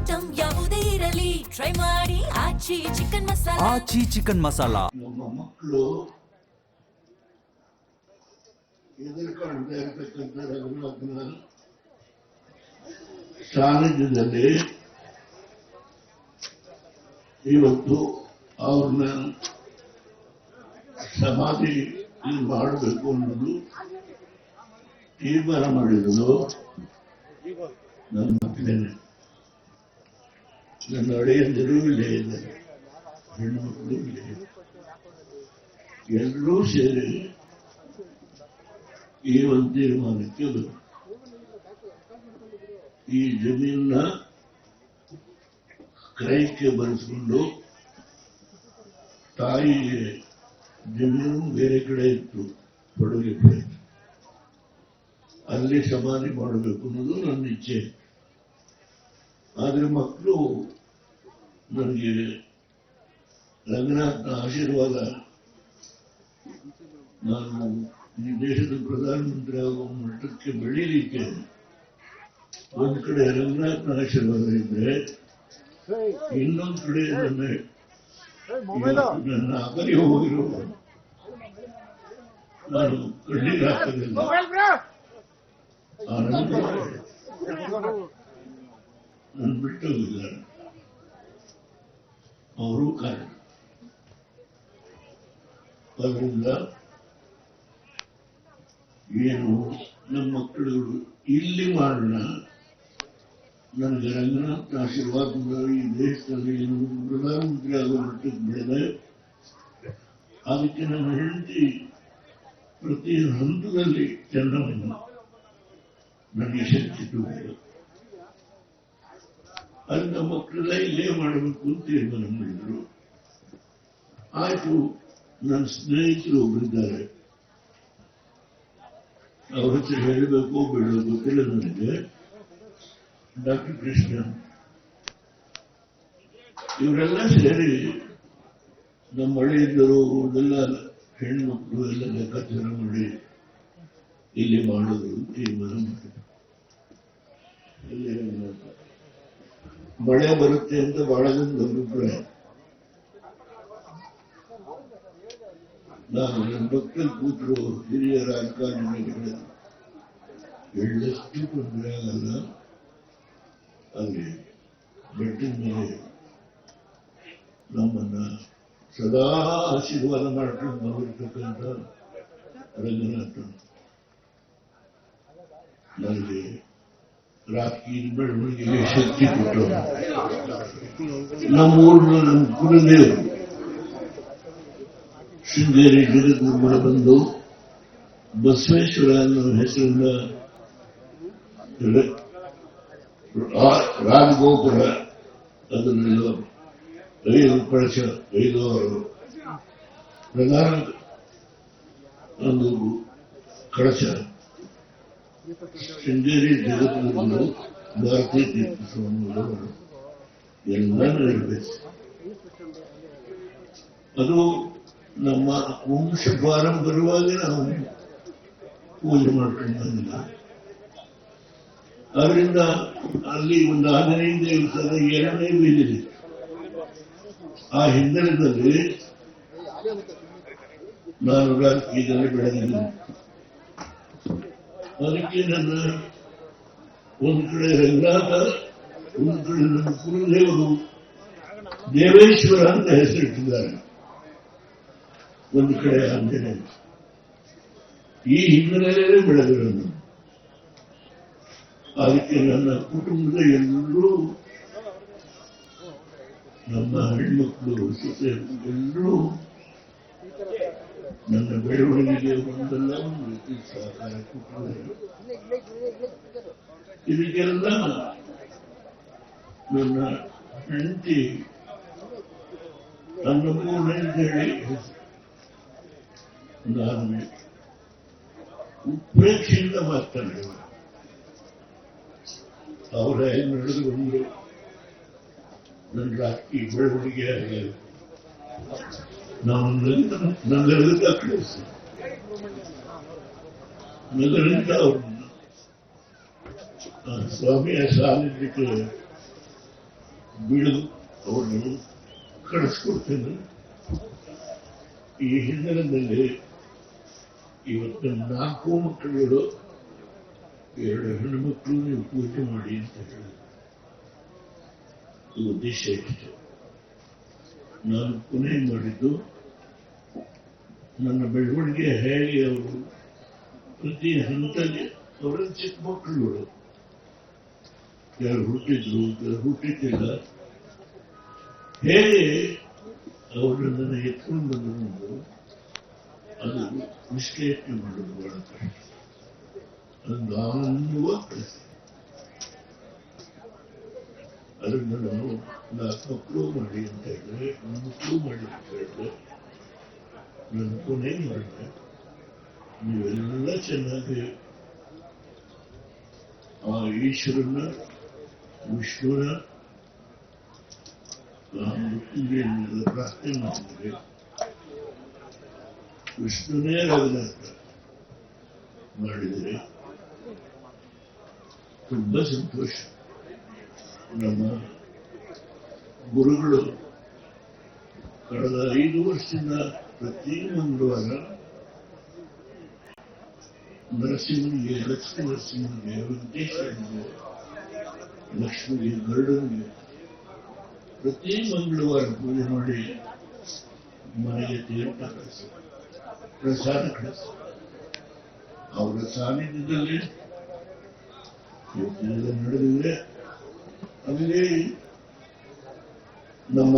Item ಯಾವುದೇ ಇರಲಿ try ಮಾಡಿ ಆಚಿ ಚಿಕನ್ ಮಸಾಲಾ. ನಮ್ಮ ಮಕ್ಕಳು ಎದುರುಕಾಣದೇ ಇರತಕ್ಕಂಥ ರಘುನಾಥನ ಸಾನ್ನಿಧ್ಯದಲ್ಲಿ ಇವತ್ತು ಅವ್ರನ್ನ ಸಮಾಧಿ ಮಾಡಬೇಕು ಅನ್ನೋದು ತೀರ್ಮಾನ ಮಾಡಿರೋದು ನನ್ನ ಮಕ್ಕಳೇನೆ. ನನ್ನ ಒಡೆಯಂದಿರು ಇಲ್ಲೇ ಇದ್ದಾರೆ, ಹೆಣ್ಣು ಮಕ್ಕಳು ಇಲ್ಲೇ, ಎಲ್ಲರೂ ಸೇರಿ ಈ ಒಂದು ತೀರ್ಮಾನಕ್ಕೆ ಬಂದರು. ಈ ಜಮೀನ ಕ್ರಯಕ್ಕೆ ಬರೆಸ್ಕೊಂಡು ತಾಯಿಗೆ ಜಮೀನು ಬೇರೆ ಕಡೆ ಇತ್ತು, ಕೊಡುಗೆ ಪ್ರಯತ್ನ, ಅಲ್ಲಿ ಸಮಾಧಿ ಮಾಡಬೇಕು ಅನ್ನೋದು ನನ್ನ ಇಚ್ಛೆ. ಆದರೆ ಮಕ್ಕಳು ನನಗೆ ರಂಗನಾಥನ ಆಶೀರ್ವಾದ, ನಾನು ಈ ದೇಶದ ಪ್ರಧಾನಮಂತ್ರಿ ಆಗುವ ಮಟ್ಟಕ್ಕೆ ಬೆಳೀಲಿಕ್ಕೆ ಒಂದು ಕಡೆ ರಂಗನಾಥನ ಆಶೀರ್ವಾದ ಇದ್ರೆ, ಇನ್ನೊಂದು ಕಡೆ ನನ್ನ ಅಗಲಿ ಹೋಗಿರೋ ನಾನು ಕಣ್ಣೀರು ಹಾಕಲಿಲ್ಲ. ನನ್ನ ಬಿಟ್ಟು ಹೋಗಿದ್ದಾರೆ, ಅವರು ಕಾರಣ. ಅದರಿಂದ ಏನು ನಮ್ಮ ಮಕ್ಕಳುಗಳು ಇಲ್ಲಿ ಮಾಡೋಣ, ನನಗೆ ರಂಗನಾಥನ ಆಶೀರ್ವಾದದಿಂದ ಈ ದೇಶದಲ್ಲಿ ಪ್ರಧಾನಮಂತ್ರಿ ಆಗುವ ಮಟ್ಟಕ್ಕೆ ಬೆಳೆದೆ. ಅದಕ್ಕೆ ನನ್ನ ಹೆಂಡತಿ ಪ್ರತಿ ಹಂತದಲ್ಲಿ ಚೆನ್ನವನ್ನು ನನಗೆ ಶಕ್ತಿ ತುಂಬಿದೆ. ಅಲ್ಲಿ ನಮ್ಮ ಮಕ್ಕಳೆಲ್ಲ ಇಲ್ಲೇ ಮಾಡಬೇಕು ಅಂತ ತೀರ್ಮಾನ ಮಾಡಿದ್ರು. ಆಯ್ತು, ನನ್ನ ಸ್ನೇಹಿತರು ಒಬ್ಬರಿದ್ದಾರೆ, ಅವ್ರ ಹತ್ರ ಹೇಳಬೇಕು ಬಿಡಬೇಕು ಗೊತ್ತಿಲ್ಲ ನನಗೆ. ಡಾಕ್ಟರ್ ಕೃಷ್ಣ, ಇವರೆಲ್ಲ ಸೇರಿ ನಮ್ಮ ಹಳ್ಳಿಯಿದ್ದರು ಅದೆಲ್ಲ ಹೆಣ್ಮಕ್ಳು ಎಲ್ಲ ಲೆಕ್ಕಾಚಾರ ಮಾಡಿ ಇಲ್ಲಿ ಮಾಡೋದು ತೀರ್ಮಾನ ಮಾಡಿದ್ರು. ಮಳೆ ಬರುತ್ತೆ ಅಂತ ಬಹಳ ಜನ ಅಭಿಪ್ರಾಯ. ನಾನು ನನ್ನ ಪಕ್ಕದಲ್ಲಿ ಕೂತರು ಹಿರಿಯ ರಾಜಕಾರಣಿಗಳು ಎಳ್ಳಷ್ಟು ತೊಂದರೆ ಆಗಲ್ಲ, ಅಲ್ಲಿ ಬೆಟ್ಟದ ಮೇಲೆ ನಮ್ಮನ್ನ ಸದಾ ಆಶೀರ್ವಾದ ಮಾಡ್ಕೊಂಡು ಬಂದಿರ್ತಕ್ಕಂಥ ರಂಗನಾಥನ ನನಗೆ ರಾಜಕೀಯ ಬೆಳವಣಿಗೆಗೆ ಶಕ್ತಿ ಕೊಟ್ಟರು. ನಮ್ಮೂರಿನ ನಮ್ಮ ಕುಲದೇವರು ಶೃಂಗೇರಿ ಜಗದ್ಗುರುಗಳ ಬಂದು ಬಸವೇಶ್ವರ ಅನ್ನೋ ಹೆಸರಿನ ರಾಜಗೋಪುರ, ಅದನ್ನೆಲ್ಲ 5 ಕಳಶ 5 ಪ್ರಧಾನ ಒಂದು ಕಳಶ ಶೃಂಗೇರಿ ಜಗದ್ಗುರುಗಳು ಭಾರತೀಯ ತೀರ್ಥ ಸ್ವಾಮಿಗಳವರು ಎಲ್ಲ ನೆರವೇರಿಸಿ, ಅದು ನಮ್ಮ ವಂಶ ಪಾರಂಪರ್ಯವಾಗಿ ನಾವು ಪೂಜೆ ಮಾಡ್ಕೊಂಡು ಬಂದಿಲ್ಲ. ಅದರಿಂದ ಅಲ್ಲಿ ಒಂದು 15 ದಿವಸದ 2ನೇ ಬೀದಿದೆ. ಆ ಹಿನ್ನೆಲೆಯಲ್ಲಿ ನಾನು ರಾಜಕೀಯದಲ್ಲಿ ಬೆಳೆದಿದ್ದೀನಿ. ಅದಕ್ಕೆ ನನ್ನ ಒಂದು ಕಡೆ ರಂಗನಾಥ, ಒಂದು ಕಡೆ ನನ್ನ ಕುಲದೇವರು ದೇವೇಶ್ವರ ಅಂತ ಹೆಸರಿಟ್ಟಿದ್ದಾರೆ, ಒಂದು ಕಡೆ ಆಂಜನೇಯ. ಈ ಹಿನ್ನೆಲೆಯಲ್ಲೇ ಬೆಳೆದಿರೋದು. ಅದಕ್ಕೆ ನನ್ನ ಕುಟುಂಬದ ಎಲ್ಲರೂ, ನಮ್ಮ ಹೆಣ್ಮಕ್ಳು ಜೊತೆ ಎಲ್ಲರೂ ನನ್ನ ಬೆಳವಣಿಗೆಗೆ ಒಂದಲ್ಲ ಒಂದು ರೀತಿ ಸಹಕಾರ ಕೊಟ್ಟಿದ್ದಾರೆ. ಇದಕ್ಕೆಲ್ಲ ನನ್ನ ಹೆಂಡತಿ ಅನ್ನಪೂರ್ಣ ಅಂತ ಹೇಳಿ ನಾನು ಉತ್ಪ್ರೇಕ್ಷೆಯಿಂದ ಮಾತನಾಡಿದೆ. ಅವರ ನಡೆದುಕೊಂಡು ನನ್ನ ರಾಜಕೀಯ ಬೆಳವಣಿಗೆ ಆಗಿದೆ. ನಾನು ನಗರದ ಕಳಿಸಿ ನಗರದಿಂದ ಅವ್ರನ್ನ ಸ್ವಾಮಿಯ ಸಾನ್ನಿಧ್ಯಕ್ಕೆ ಬಿಡು ಅವರನ್ನು ಕಳಿಸ್ಕೊಡ್ತೇನೆ. ಈ ಹಿನ್ನೆಲೆಯಲ್ಲಿ ಇವತ್ತು 4 ಮಕ್ಕಳುಗಳು, 2 ಹೆಣ್ಣು ಮಕ್ಕಳು ನೀವು ಪೂಜೆ ಮಾಡಿ ಅಂತ ಹೇಳಿದ್ರು. ಉದ್ದೇಶ ಇತ್ತು. ನಾನು ಪುಣೆ ಮಾಡಿದ್ದು ನನ್ನ ಬೆಳವಣಿಗೆ ಹೇಗೆ ಅವರು ಪ್ರತಿ ಹಂತದಲ್ಲಿ ಅವರ ಚಿಕ್ಕ ಮಕ್ಕಳುಗಳು ಯಾರು ಹುಟ್ಟಿದ್ರು ಯಾರು ಹುಟ್ಟಿದ್ದಿಲ್ಲ, ಹೇಗೆ ಅವರು ನನ್ನ ಎತ್ಕೊಂಡು ಬಂದು ಅದು ವಿಶ್ಲೇಷಣೆ ಮಾಡೋದು ಬಹಳ ಕಷ್ಟ. ಅದೊಂದು ಆನಂದವ ಕೆಲಸ. ಅದರಿಂದ ನಾನು 4 ಮಕ್ಕಳು ಮಾಡಿ ಅಂತ ಹೇಳಿದ್ರೆ, 1 ಮಕ್ಕಳು ಮಾಡಿ ಅಂತ ಹೇಳಿದ್ರೆ, ನನ್ನ ಕೊನೆ ಮಾಡಿದೆ. ನೀವೆಲ್ಲ ಚೆನ್ನಾಗಿ ಆ ಈಶ್ವರನ, ವಿಷ್ಣುವನ ಮೃತ್ಯುಂಜಯನೆಲ್ಲ ಪ್ರಾರ್ಥನೆ ಮಾಡಿದ್ರೆ ವಿಷ್ಣುನೇ ರಘುನಾಥ ಮಾಡಿದರೆ ತುಂಬಾ ಸಂತೋಷ. ನಮ್ಮ ಗುರುಗಳು ಕಳೆದ 5 ವರ್ಷದಿಂದ ಪ್ರತಿ ಮಂಗಳವಾರ ನರಸಿಂಹನಿಗೆ, ಲಕ್ಷ್ಮೀ ನರಸಿಂಹನಿಗೆ, ವೆಂಕಟೇಶ್ವರನಿಗೆ, ಲಕ್ಷ್ಮಿಗೆ, ಗರುಡನಿಗೆ ಪ್ರತಿ ಮಂಗಳವಾರ ಪೂಜೆ ಮಾಡಿ ಮನೆಗೆ ತೀರ್ಥ ಕಳಿಸಿ, ಪ್ರಸಾದ ಕಳಿಸಿ. ಅವರ ಸಾನ್ನಿಧ್ಯದಲ್ಲಿ ಇವತ್ತೆಲ್ಲ ನಡೆದಿದೆ. ಆಮೇಲೆ ನಮ್ಮ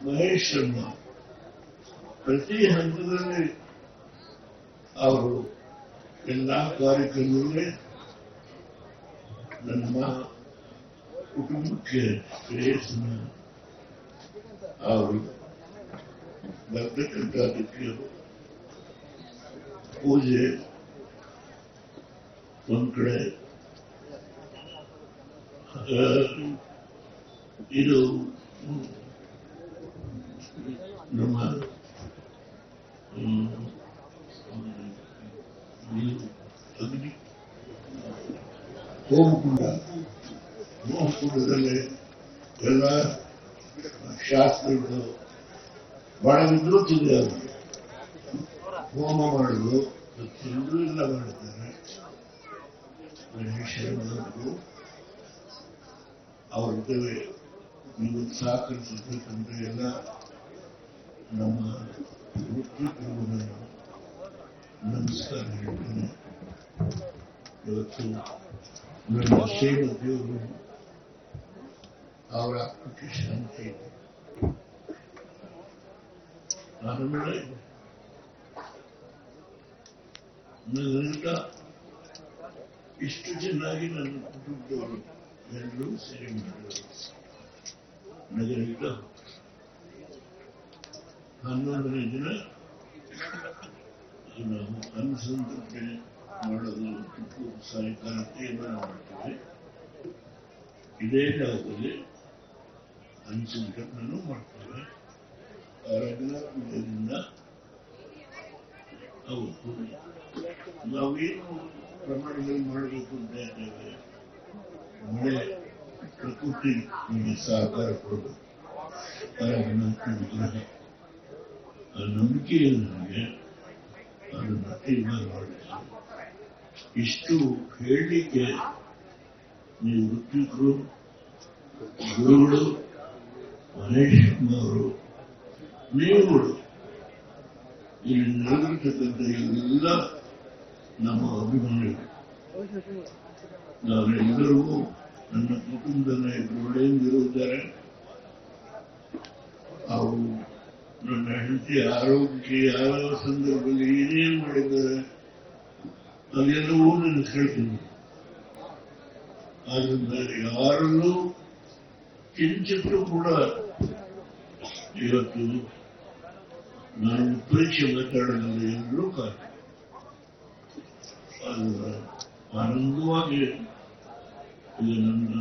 ಮಹೇಶ್ ಶರ್ಮಾ ಪ್ರತಿ ಹಂತದಲ್ಲಿ ಅವರು ಎಲ್ಲ ಕಾರ್ಯಕ್ರಮಗಳೇ ನಮ್ಮ ಕುಟುಂಬಕ್ಕೆ ಶ್ರೇಯಸ್ಸನ್ನ ಅವರು ಬರ್ತಕ್ಕಂಥದಕ್ಕೆ ಪೂಜೆ ಒಂದ್ ಕಡೆ, ಇದು ನಮ್ಮ ಅಗ್ನಿ ಹೋಮಕುಂಡದಲ್ಲಿ ಎಲ್ಲ ಶಾಸ್ತ್ರಗಳು ಬಹಳ ವಿದ್ವತ್ತಿದೆ. ಅವರು ಹೋಮ ಮಾಡುದು ಪ್ರತಿಯೊಂದು ಎಲ್ಲ ಮಾಡುತ್ತಾರೆ. ಶರಣರು ಅವ್ರ ಜೊತೆ ನೀವು ಸಹಕರಿಸಬೇಕಂತ ಎಲ್ಲ ನಮ್ಮ ವೃತ್ತಿಪೂರ್ವಕ ನಮಸ್ಕಾರ ಹೇಳ್ತೇನೆ. ಇವತ್ತು ನನ್ನ ಶ್ರೀಮತಿಯವರು ಅವರ ಆತ್ಮಕ್ಕೆ ಶಾಂತಿ ಇದೆ. ಆಮೇಲೆ ನನ್ನಿಂದ ಇಷ್ಟು ಚೆನ್ನಾಗಿ ನನ್ನ ಕುಟುಂಬದವರು ಎಲ್ಲರೂ ಸೇರಿ ಮಾಡಿದರು. ನಗರದಿಂದ 11ನೇ ದಿನ ನಾವು ಅನುಸಂಧಾನ ಮಾಡೋದು, ಸಾಯಂಕಾಲ ತೀರ್ಮಾನ ಮಾಡ್ತೀವಿ. ಇದೇ ಜಾಗದಲ್ಲಿ ಅನುಸಂಧಾನ ಮಾಡ್ತೇವೆ. ರಘುನಾಥದಿಂದ ಅವತ್ತು ನಾವೇನು ಪ್ರಮಾಣದಲ್ಲಿ ಮಾಡಬೇಕು ಅಂತ ಇದ್ದೇವೆ. ಮಳೆ ಪ್ರಕೃತಿ ನಮಗೆ ಸಹಕಾರ ಕೊಡಬೇಕು. ರಘುನಾಥನ ವಿಗ್ರಹ ಆ ನಂಬಿಕೆ ನನಗೆ ಅದನ್ನು ತೀರ್ಮಾನ ಮಾಡಿದ್ರು. ಇಷ್ಟು ಹೇಳಲಿಕ್ಕೆ ನೀವು ವೃತ್ತಿಕರು, ಗುರುಗಳು, ಮಹೇಶ್ ಅವರು, ನೀವುಗಳು ಇಲ್ಲಿ ನಡೆದಿರ್ತಕ್ಕಂಥ ಎಲ್ಲ ನಮ್ಮ ಅಭಿಮಾನಿಗಳು. ನಾವೆಲ್ಲರಿಗೂ ನನ್ನ ಕುಟುಂಬದ ನಾಯಕರು ಒಳ್ಳೆಯದಿರುತ್ತಾರೆ. ಅವರು ನನ್ನ ಹೆಂಡತಿ ಆರೋಗ್ಯಕ್ಕೆ ಯಾವ ಸಂದರ್ಭದಲ್ಲಿ ಏನೇನು ಮಾಡಿದ್ದಾರೆ ಅದೆಲ್ಲವೂ ನಾನು ಕೇಳ್ತೀನಿ. ಆದ್ರಿಂದ ಯಾರಲ್ಲೂ ಕಿಂಚಿತ್ತೂ ಕೂಡ ಇವತ್ತು ನಾನು ಪರೀಕ್ಷೆ ಮಾತಾಡೋದ್ರಲ್ಲಿ ಎಲ್ಲರೂ ಕಾರಣ. ಅದರ ಆನಂದವಾಗಿ ಇದು ನನ್ನ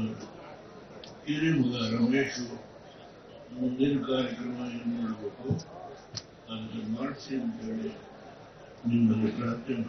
ಹಿರಿಯ ಮಗ ರಮೇಶು ಮುಂದಿನ ಕಾರ್ಯಕ್ರಮ ಏನು ಮಾಡಬೇಕು ಅದನ್ನು ಮಾಡಿಸಿ ಅಂತೇಳಿ ನಿಮ್ಮಲ್ಲಿ ಪ್ರಾರ್ಥನೆ